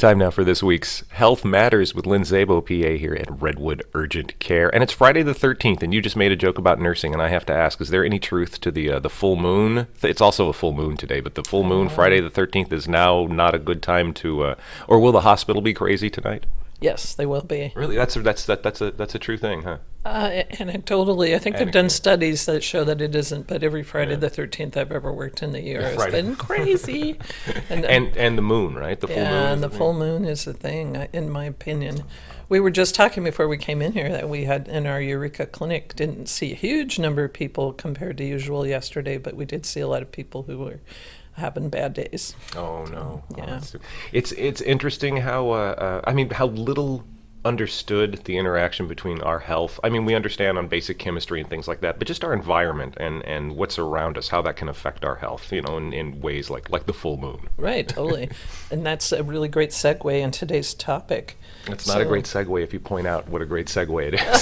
Time now for this week's Health Matters with Lynn Szabo, PA, here at Redwood Urgent Care. And it's Friday the 13th, and you just made a joke about nursing, and I have to ask, is there any truth to the full moon? It's also a full moon today, but the full moon, Friday the 13th, is now not a good time to, or will the hospital be crazy tonight? Yes, they will be. Really? That's a true thing, huh? Anecdotally, I think they've done studies that show that it isn't, but every Friday the 13th I've ever worked in the year has been crazy. And the moon, right? The full moon. Yeah, and the full moon is a thing, in my opinion. We were just talking before we came in here that we had in our Eureka clinic didn't see a huge number of people compared to usual yesterday, but we did see a lot of people who were having bad days. Oh no! Yeah, it's interesting how how little understood the interaction between our health. I mean, we understand on basic chemistry and things like that, but just our environment and what's around us, how that can affect our health, in ways like the full moon. Right, totally. And that's a really great segue in today's topic. It's not a great segue if you point out what a great segue it is.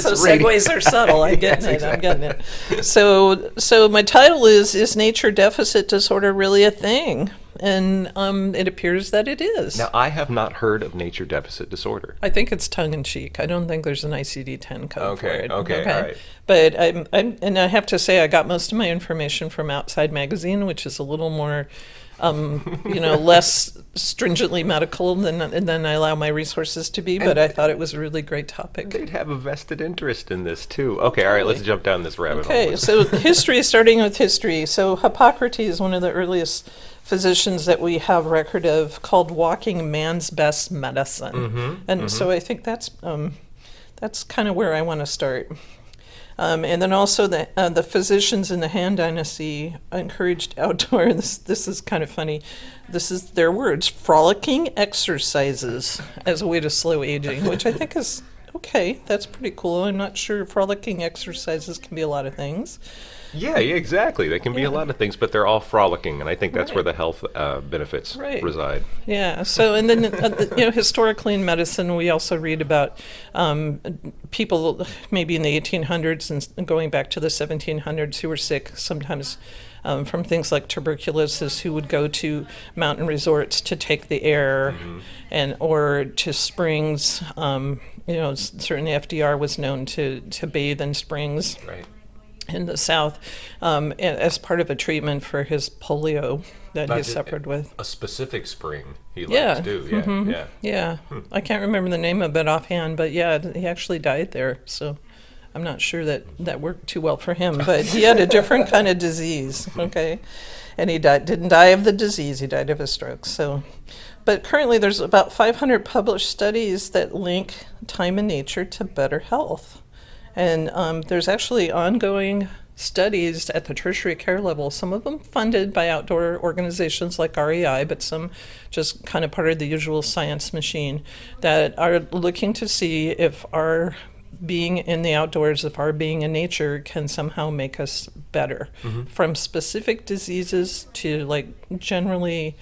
So segues are subtle. I'm getting it. So my title is nature deficit disorder really a thing? And it appears that it is. Now, I have not heard of nature deficit disorder. I think it's tongue-in-cheek. I don't think there's an ICD-10 code for it. Okay, all right. But I have to say I got most of my information from Outside Magazine, which is a little more, less stringently medical than I allow my resources to be. But I thought it was a really great topic. They'd have a vested interest in this too. Okay, all right. Let's jump down this rabbit hole. Okay, so starting with history. So Hippocrates is one of the earliest physicians that we have record of, called walking man's best medicine. So I think that's kind of where I want to start. And then also the physicians in the Han Dynasty encouraged outdoor, this is kind of funny, this is their words, frolicking exercises as a way to slow aging, which I think is okay, that's pretty cool. I'm not sure frolicking exercises can be a lot of things. Yeah, exactly. They can be a lot of things, but they're all frolicking, and I think that's where the health benefits reside. Yeah. So, and then historically in medicine, we also read about people maybe in the 1800s and going back to the 1700s who were sick sometimes from things like tuberculosis, who would go to mountain resorts to take the air, or to springs. Certainly FDR was known to bathe in springs. Right. In the South, as part of a treatment for his polio that he suffered with. A specific spring he liked to do, Yeah. I can't remember the name of it offhand, but he actually died there, so I'm not sure that worked too well for him, but he had a different kind of disease, okay? And he didn't die of the disease, he died of a stroke, so. But currently there's about 500 published studies that link time in nature to better health. And there's actually ongoing studies at the tertiary care level, some of them funded by outdoor organizations like REI, but some just kind of part of the usual science machine, that are looking to see if our being in the outdoors, if our being in nature can somehow make us better, from specific diseases to generally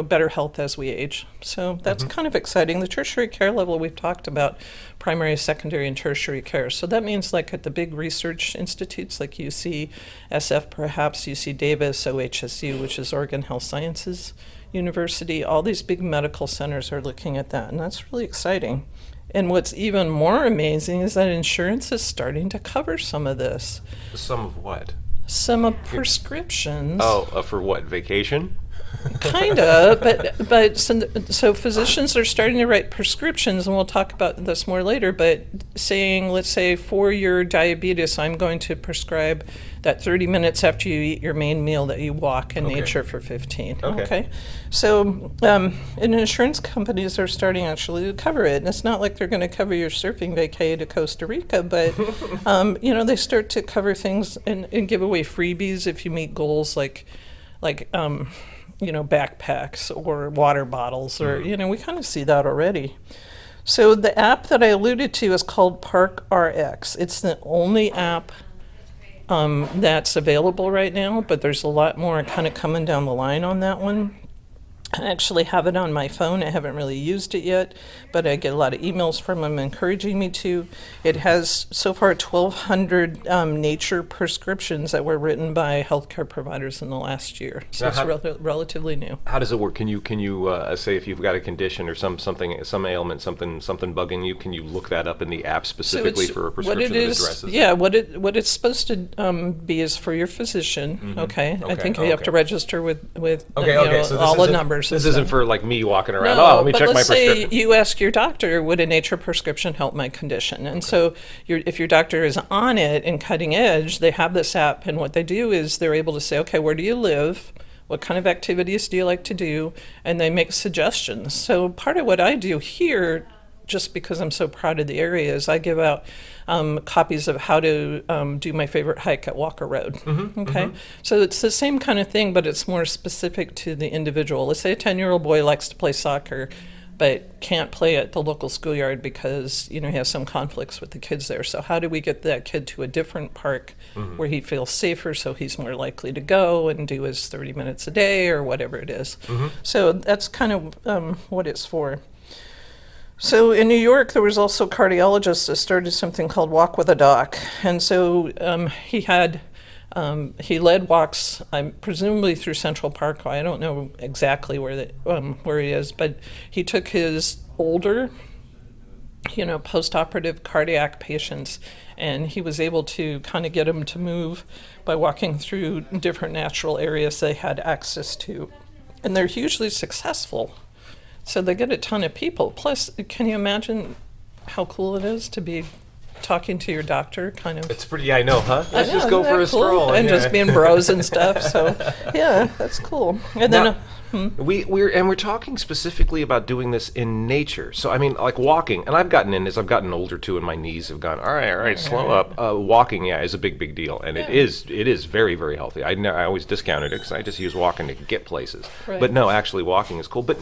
better health as we age. So that's kind of exciting. The tertiary care level, we've talked about primary, secondary, and tertiary care. So that means at the big research institutes like UCSF, perhaps UC Davis, OHSU, which is Oregon Health Sciences University, all these big medical centers are looking at that, and that's really exciting. And what's even more amazing is that insurance is starting to cover some of this. Some of what? Some of prescriptions. Oh, for what, vacation? Kind of, but so physicians are starting to write prescriptions, and we'll talk about this more later, but saying, let's say, for your diabetes, I'm going to prescribe that 30 minutes after you eat your main meal that you walk in nature for 15. Okay. So, and insurance companies are starting actually to cover it. And it's not like they're going to cover your surfing vacay to Costa Rica, but, they start to cover things and give away freebies if you meet goals like backpacks or water bottles, or, we kind of see that already. So the app that I alluded to is called Park RX. It's the only app that's available right now, but there's a lot more kind of coming down the line on that one. I actually have it on my phone. I haven't really used it yet, but I get a lot of emails from them encouraging me to. It has so far 1,200 nature prescriptions that were written by healthcare providers in the last year. So Now, it's relatively new. How does it work? Can you say if you've got a condition or some ailment, something bugging you? Can you look that up in the app specifically for a prescription that addresses? Yeah, what it's supposed to be is for your physician. Okay, I think you have to register with So all the numbers. This isn't for like me walking around. No, Let me but check my let's prescription. say you ask your doctor, would a nature prescription help my condition? And so if your doctor is on it and cutting edge, they have this app, and what they do is they're able to say, okay, where do you live? What kind of activities do you like to do? And they make suggestions. So part of what I do here, just because I'm so proud of the area, is I give out copies of how to do my favorite hike at Walker Road. So it's the same kind of thing, but it's more specific to the individual. Let's say a 10-year-old boy likes to play soccer, but can't play at the local schoolyard because he has some conflicts with the kids there. So how do we get that kid to a different park where he feels safer, so he's more likely to go and do his 30 minutes a day or whatever it is? So that's kind of what it's for. So in New York, there was also a cardiologist that started something called Walk with a Doc. And so he led walks, presumably through Central Parkway. I don't know exactly where he is, but he took his older, post-operative cardiac patients, and he was able to kind of get them to move by walking through different natural areas they had access to. And they're hugely successful. So they get a ton of people. Plus, can you imagine how cool it is to be talking to your doctor, kind of? It's pretty. I know, huh? Let's just go for a stroll and just being bros and stuff. So, yeah, that's cool. And now, then we're talking specifically about doing this in nature. So I mean, like walking, and I've gotten in as I've gotten older too, and my knees have gone. All right, slow up. Walking, is a big deal, and it is very, very healthy. I always discounted it because I just use walking to get places. Right. But no, actually, walking is cool. But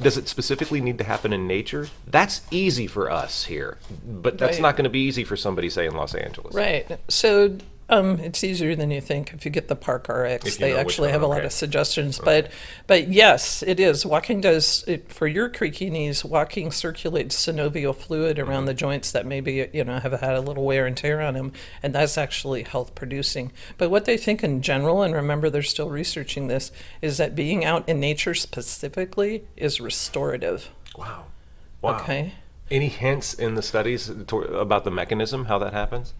does it specifically need to happen in nature? That's easy for us here, but that's not going to be easy for somebody, say, in Los Angeles. Right. So it's easier than you think if you get the Park RX. They actually have a lot of suggestions. But yes, it is. Walking does, for your creaky knees, walking circulates synovial fluid around the joints that maybe have had a little wear and tear on them, and that's actually health producing. But what they think in general, and remember they're still researching this, is that being out in nature specifically is restorative. Wow. Okay. Any hints in the studies about the mechanism, how that happens?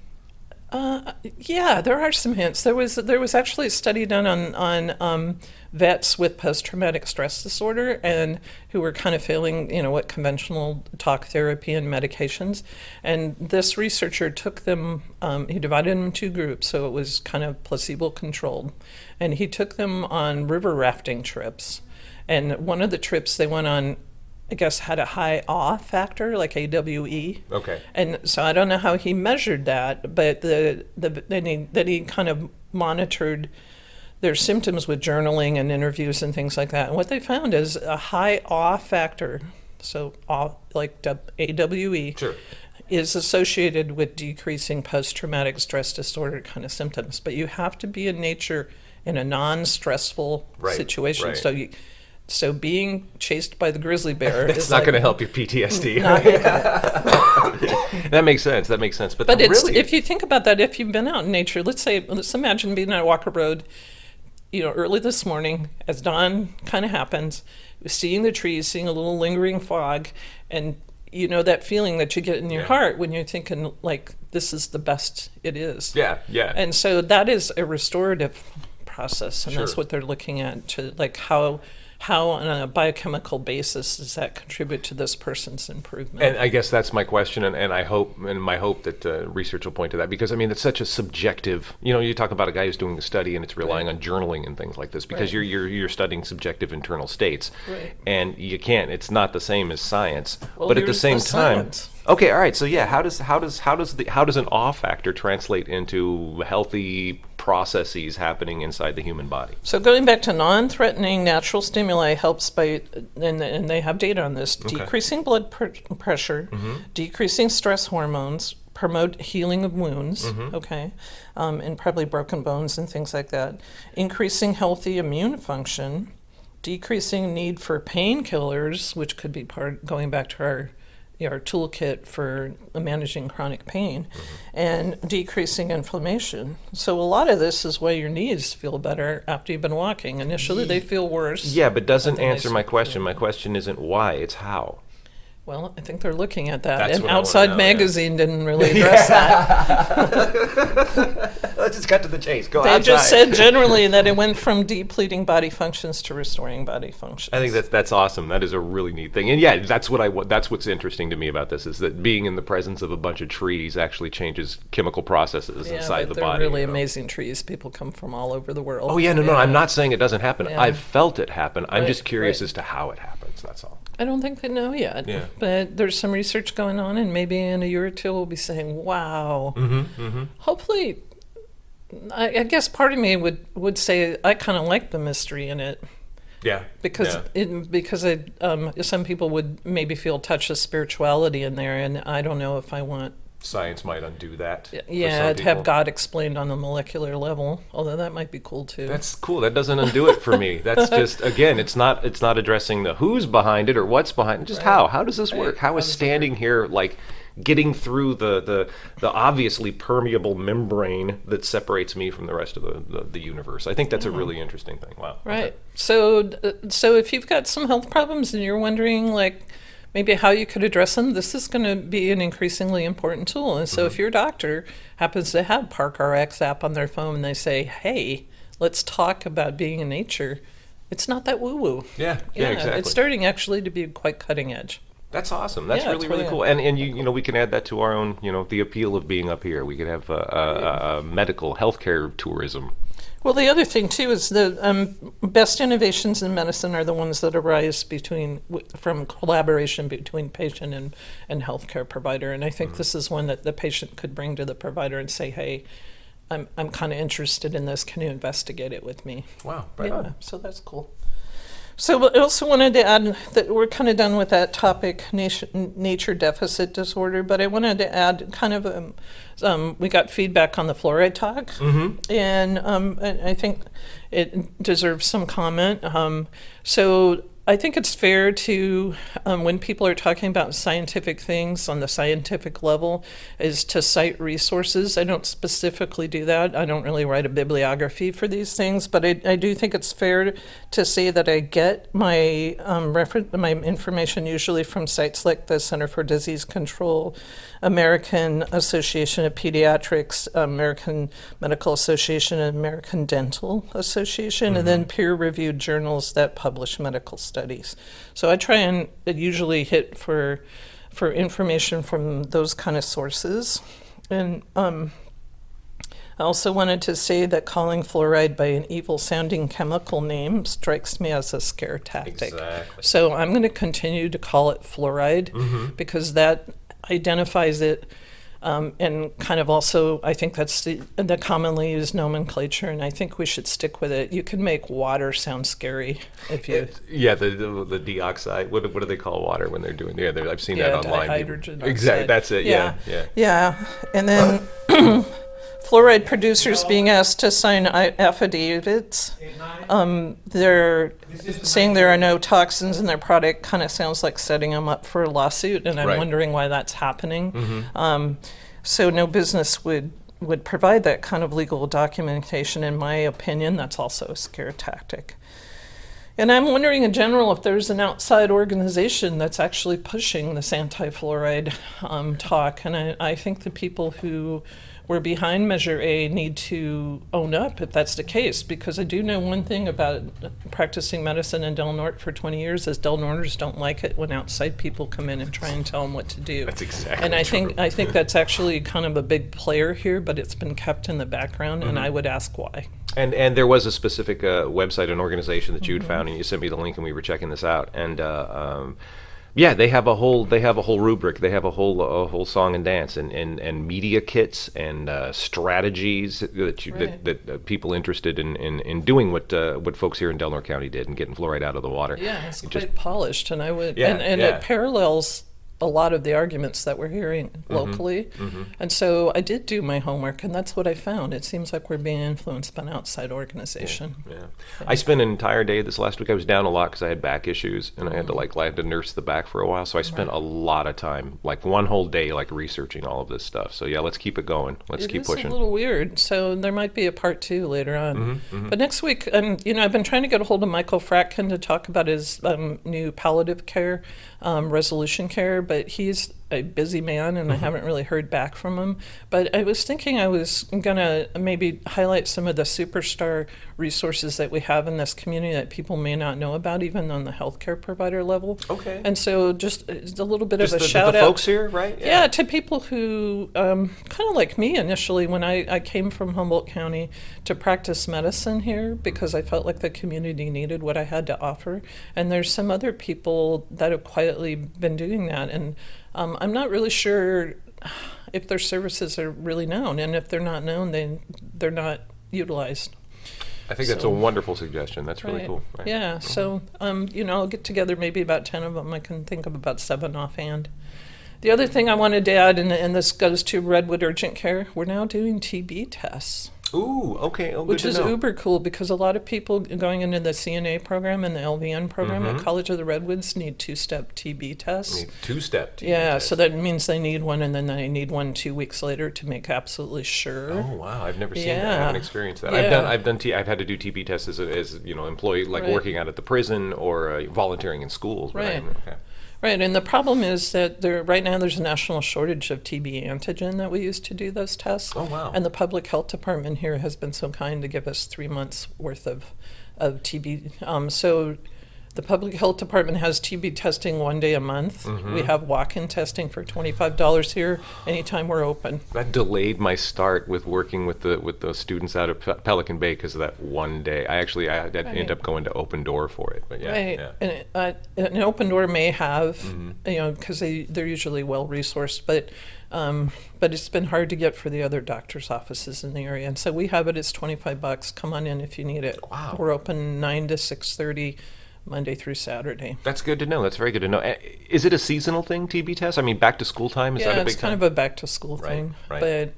Yeah, there are some hints. There was actually a study done on vets with post-traumatic stress disorder and who were kind of failing, what conventional talk therapy and medications. And this researcher took them, he divided them in two groups, so it was kind of placebo-controlled. And he took them on river rafting trips. And one of the trips they went on, I guess, had a high awe factor, like AWE. Okay. And so I don't know how he measured that, but then he kind of monitored their symptoms with journaling and interviews and things like that. And what they found is a high awe factor, so awe, like AWE, sure, is associated with decreasing post-traumatic stress disorder kind of symptoms. But you have to be in nature in a non-stressful situation. Right. So being chased by the grizzly bear is not going to help your PTSD. That makes sense. But really, if you think about that, if you've been out in nature, let's imagine being on Walker Road, early this morning as dawn kind of happens, seeing the trees, seeing a little lingering fog, and that feeling that you get in your heart when you're thinking like this is the best it is. Yeah. And so that is a restorative process, and that's what they're looking at, to like how on a biochemical basis does that contribute to this person's improvement? And I guess that's my question, and I hope, and my hope that research will point to that, because I mean it's such a subjective. You talk about a guy who's doing a study and it's relying on journaling and things like this, because you're studying subjective internal states, and you can't. It's not the same as science, but at the same time. Okay, all right. So how does an awe factor translate into healthy processes happening inside the human body? So going back to non-threatening natural stimuli helps by, and they have data on this, decreasing blood pressure, decreasing stress hormones, promote healing of wounds, and probably broken bones and things like that, increasing healthy immune function, decreasing need for painkillers, which could be going back to our toolkit for managing chronic pain, and decreasing inflammation. So a lot of this is why your knees feel better after you've been walking. Initially, they feel worse. Yeah, but doesn't answer my question. My question isn't why, it's how. Well, I think they're looking at that. That's And what I wanna Outside know, Magazine didn't really address that. Let's just cut to the chase. Go They outside. just said generally that it went from depleting body functions to restoring body functions. I think that's awesome. That is a really neat thing. And yeah, that's what's interesting to me about this, is that being in the presence of a bunch of trees actually changes chemical processes inside the they're body. really amazing trees. People come from all over the world. Oh yeah, no, I'm not saying it doesn't happen. Yeah. I've felt it happen. I'm Right, just curious right. as to how it happens. That's all. I don't think they know yet. Yeah. But there's some research going on, and maybe in a year or two we'll be saying, wow. Hopefully, I guess part of me would say I kind of like the mystery in it. Yeah. Because some people would maybe feel a touch of spirituality in there, and I don't know if I want Science might undo that. for to some have people. God explained on a molecular level. Although that might be cool too. That's cool. That doesn't undo it for me. That's just, again, it's not addressing the who's behind it or what's behind it. Just Right. how does this work? Right. How How is does it standing here like getting through the obviously permeable membrane that separates me from the rest of the universe? I think that's a really interesting thing. Wow. Right. Okay. So if you've got some health problems and you're wondering like maybe how you could address them, this is going to be an increasingly important tool. And so if your doctor happens to have ParkRx app on their phone and they say, "Hey, let's talk about being in nature," it's not that woo-woo. Yeah, exactly. It's starting actually to be quite cutting edge. That's awesome. That's Yeah, really, it's really really cool. And you know, we can add that to our own, the appeal of being up here. We could have medical healthcare tourism. Well, the other thing too is the best innovations in medicine are the ones that arise from collaboration between patient and healthcare provider. And I think this is one that the patient could bring to the provider and say, "Hey, I'm kind of interested in this. Can you investigate it with me?" Wow. Right on. So that's cool. So I also wanted to add that we're kind of done with that topic, nature deficit disorder, but I wanted to add kind of we got feedback on the fluoride talk, and I think it deserves some comment. So I think it's fair to, when people are talking about scientific things on the scientific level, is to cite resources. I don't specifically do that. I don't really write a bibliography for these things, but I do think it's fair to say that I get my my information usually from sites like the Center for Disease Control, American Association of Pediatrics, American Medical Association, and American Dental Association, and then peer-reviewed journals that publish medical studies. So I try and usually hit for information from those kind of sources. And I also wanted to say that calling fluoride by an evil-sounding chemical name strikes me as a scare tactic. Exactly. So I'm going to continue to call it fluoride because that identifies it, and kind of also I think that's the commonly used nomenclature, and I think we should stick with it. You can make water sound scary if you Yeah, the dioxide. What do they call water when they're doing? Yeah, I've seen that online. dihydrogen Exactly. oxide. That's it. Yeah. And then fluoride producers being asked to sign affidavits. They're saying there are no toxins in their product. Kind of sounds like setting them up for a lawsuit, and I'm Right. wondering why that's happening. So no business would provide that kind of legal documentation. In my opinion, that's also a scare tactic. And I'm wondering in general if there's an outside organization that's actually pushing this anti-fluoride talk. And I think the people who were behind Measure A need to own up if that's the case, because I do know one thing about practicing medicine in Del Norte for 20 years is Del Norters don't like it when outside people come in and try and tell them what to do. That's exactly And I true. think that's actually kind of a big player here, but it's been kept in the background, and I would ask why. And there was a specific website, an organization that you'd found, and you sent me the link, and we were checking this out. And yeah, they have a whole rubric. They have a whole song and dance and media kits and strategies that people interested in doing what folks here in Del Norte County did and getting fluoride out of the water. Yeah, it's It quite just- polished, and I would Yeah, and yeah. it parallels a lot of the arguments that we're hearing locally. And so I did do my homework, and that's what I found. It seems like we're being influenced by an outside organization. Yeah. I spent an entire day this last week. I was down a lot because I had back issues, and I had to nurse the back for a while. So I spent a lot of time, like one whole day, like researching all of this stuff. So yeah, let's keep it going. Let's keep pushing. It's a little weird. So there might be a part 2 later on. But next week, I've been trying to get a hold of Michael Fratkin to talk about his new palliative care, resolution care, but he's a busy man, and I haven't really heard back from him. But I was thinking I was going to maybe highlight some of the superstar resources that we have in this community that people may not know about, even on the healthcare provider level. Okay. And so just a little bit Just of a the shout out. folks here, right? Yeah, to people who, kind of like me initially, when I came from Humboldt County to practice medicine here because I felt like the community needed what I had to offer. And there's some other people that have quietly been doing that. And I'm not really sure if their services are really known. And if they're not known, then they're not utilized. I think that's a wonderful suggestion. That's really cool. Right. Yeah, so, I'll get together maybe about 10 of them. I can think of about 7 offhand. The other thing I wanted to add, and this goes to Redwood Urgent Care, we're now doing TB tests. Ooh, okay. Oh, Which good is to know. uber cool because a lot of people going into the CNA program and the LVN program at College of the Redwoods need 2-step TB tests. Two-step TB Yeah, test. so that means they need one, and then they need one 2 weeks later to make absolutely sure. Oh wow! I've never seen that. I Yeah. haven't experienced that. Yeah. I've had to do TB tests as employee, like Right. working out at the prison or volunteering in schools. but I Right. haven't- okay. Right, and the problem is that right now there's a national shortage of TB antigen that we use to do those tests. Oh, wow. And the public health department here has been so kind to give us 3 months worth of TB. So the public health department has TB testing 1 day a month. We have walk-in testing for $25 here anytime we're open. That delayed my start with working with the students out of Pelican Bay because of that one day. I had to end up going to Open Door for it. But yeah, Right, yeah. and an open door may have, because they're usually well resourced, but it's been hard to get for the other doctors' offices in the area, and so we have it. It's $25. Come on in if you need it. Wow. We're open 9 to 6:30, Monday through Saturday. That's good to know. That's very good to know. Is it a seasonal thing, TB test? I mean, back to school time? Is that a big it's kind time? of a back to school Right, thing, right.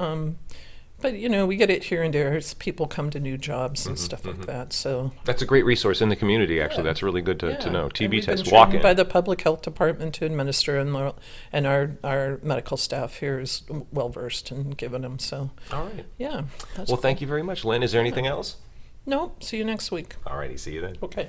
but we get it here and there as people come to new jobs and stuff like that. So. That's a great resource in the community, actually. That's really good to know. And TB we've been test, trained walk-in. by the public health department to administer, and our medical staff here is well versed in giving them. So, All right. yeah. That's Well, thank you very much, Lynn. Is there anything else? No, see you next week. All righty. See you then. Okay.